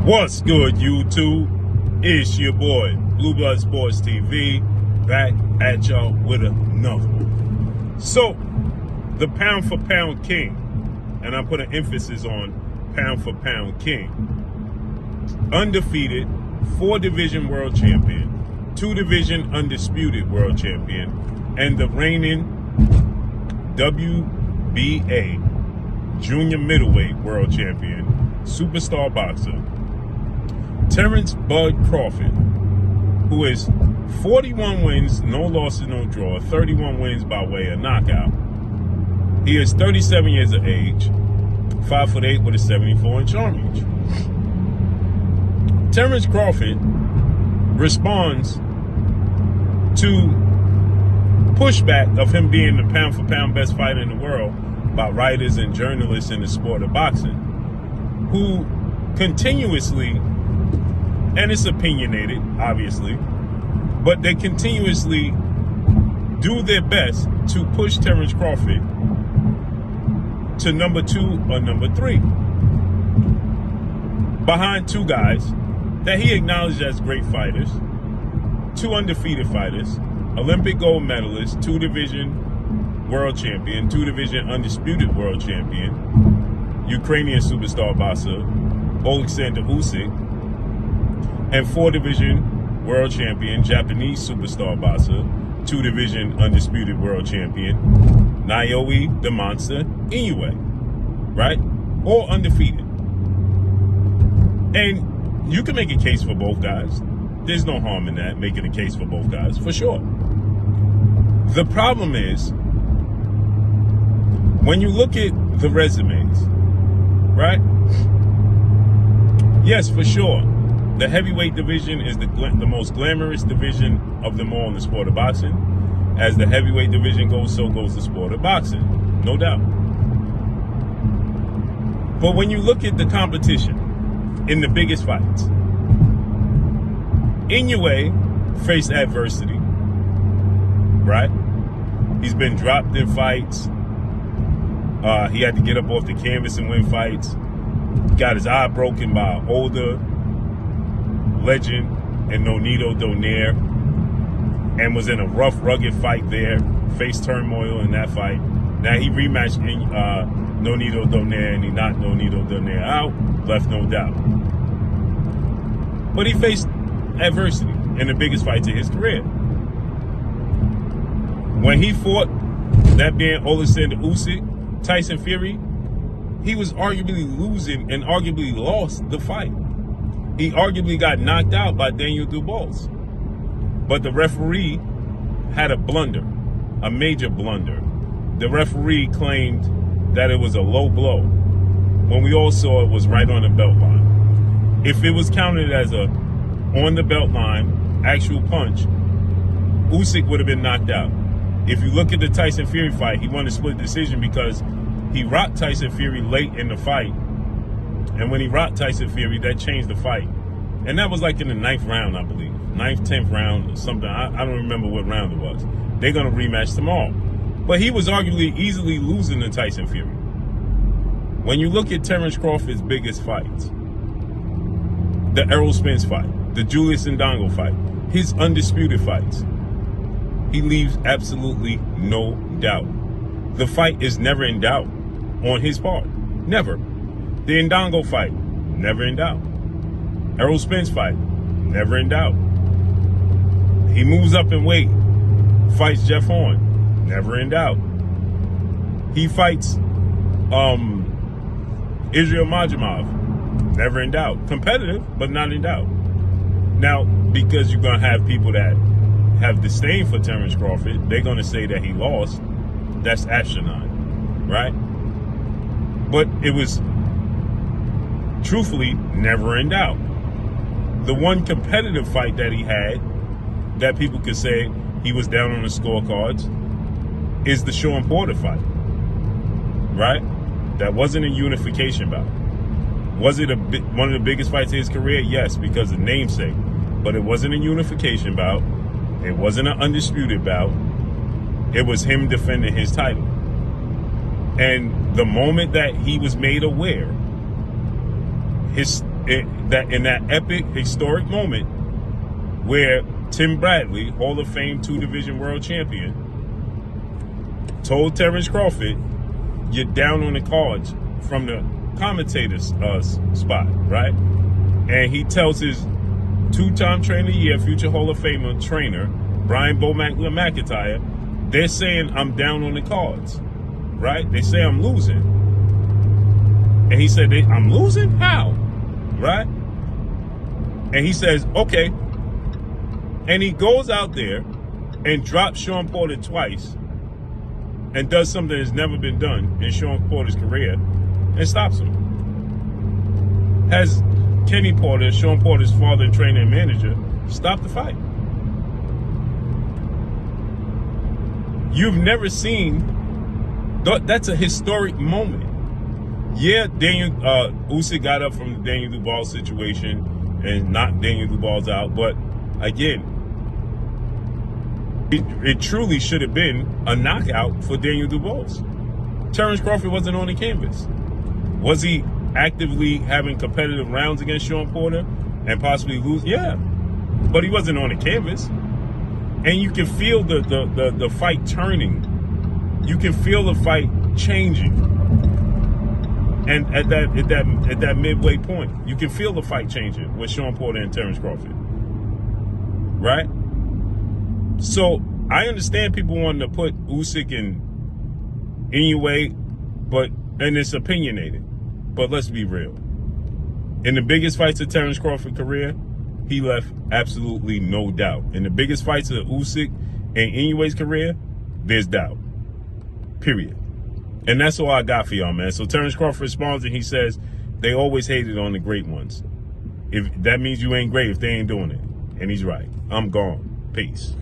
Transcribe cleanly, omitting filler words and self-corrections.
What's good, YouTube? It's your boy, Blue Blood Sports TV, back at y'all with another one. So, the pound for pound king, and I put an emphasis on pound for pound king, undefeated, 4-division world champion, 2-division undisputed world champion, and the reigning WBA junior middleweight world champion, superstar boxer, Terence Bud Crawford, who is 41 wins, no losses, no draw, 31 wins by way of knockout. He is 37 years of age, 5'8" with a 74-inch arm reach. Terence Crawford responds to pushback of him being the pound-for-pound best fighter in the world by writers and journalists in the sport of boxing, who continuously, and it's opinionated, obviously, but they continuously do their best to push Terence Crawford to number 2 or number 3, behind 2 guys that he acknowledged as great fighters, 2 undefeated fighters, Olympic gold medalist, 2-division world champion, 2-division undisputed world champion, Ukrainian superstar boxer Usyk, and 4-division world champion, Japanese superstar boxer, 2-division undisputed world champion, Naoya the Monster Inoue, right? All undefeated. And you can make a case for both guys. There's no harm in that, making a case for both guys, for sure. The problem is, when you look at the resumes, right? Yes, for sure. The heavyweight division is the most glamorous division of them all in the sport of boxing. As the heavyweight division goes, so goes the sport of boxing, no doubt. But when you look at the competition in the biggest fights, Inoue faced adversity, right? He's been dropped in fights. He had to get up off the canvas and win fights. Got his eye broken by an older legend and Nonito Donaire, and was in a rough, rugged fight there, faced turmoil in that fight. Now he rematched Nonito Donaire, and he knocked Nonito Donaire out, left no doubt. But he faced adversity in the biggest fights of his career. When he fought, that being Usyk, Tyson Fury, he was arguably losing and arguably lost the fight. He arguably got knocked out by Daniel Dubois. But the referee had a blunder, a major blunder. The referee claimed that it was a low blow, when we all saw it was right on the belt line. If it was counted as a on the belt line, actual punch, Usyk would have been knocked out. If you look at the Tyson Fury fight, he won a split decision because he rocked Tyson Fury late in the fight. And when he rocked Tyson Fury, that changed the fight. And that was like in the 9th round, I believe. 9th, 10th round or something. I don't remember what round it was. They're going to rematch tomorrow. But he was arguably easily losing to Tyson Fury. When you look at Terence Crawford's biggest fights, the Errol Spence fight, the Julius Ndongo fight, his undisputed fights, he leaves absolutely no doubt. The fight is never in doubt on his part. Never. The Ndongo fight, never in doubt. Errol Spence fight, never in doubt. He moves up in weight, fights Jeff Horn, never in doubt. He fights Israel Majimov, never in doubt. Competitive, but not in doubt. Now, because you're going to have people that have disdain for Terence Crawford, they're going to say that he lost. That's asinine, right? But it was truthfully never in doubt. The one competitive fight that he had that people could say he was down on the scorecards is the Sean Porter fight, right? That wasn't a unification bout. Was it one of the biggest fights of his career? Yes, because of namesake. But it wasn't a unification bout. It wasn't an undisputed bout. It was him defending his title. And the moment that he was made aware, in that epic historic moment where Tim Bradley, Hall of Fame 2-division world champion, told Terence Crawford, "You're down on the cards," from the commentator's spot, right? And he tells his 2-time trainer of the year, future Hall of Famer trainer, Brian Bo McIntyre, they're saying I'm down on the cards, right? They say I'm losing. And he said, I'm losing? How? Right? And he says, okay. And he goes out there and drops Sean Porter twice and does something that's never been done in Sean Porter's career and stops him. Has Kenny Porter, Sean Porter's father and trainer and manager, stop the fight. You've never seen, that's a historic moment. Yeah, Usyk got up from the Daniel Duval situation and knocked Daniel Duval out, but again, it truly should have been a knockout for Daniel Duval. Terence Crawford wasn't on the canvas. Was he actively having competitive rounds against Sean Porter and possibly lose? Yeah, but he wasn't on the canvas. And you can feel the fight turning. You can feel the fight changing. And at that midway point, you can feel the fight changing with Sean Porter and Terence Crawford. Right? So I understand people wanting to put Usyk in Inoue, and it's opinionated. But let's be real. In the biggest fights of Terence Crawford's career, he left absolutely no doubt. In the biggest fights of Usyk and Inoue's career, there's doubt. Period. And that's all I got for y'all, man. So Terence Crawford responds and he says, they always hated on the great ones. If that means you ain't great if they ain't doing it. And he's right. I'm gone. Peace.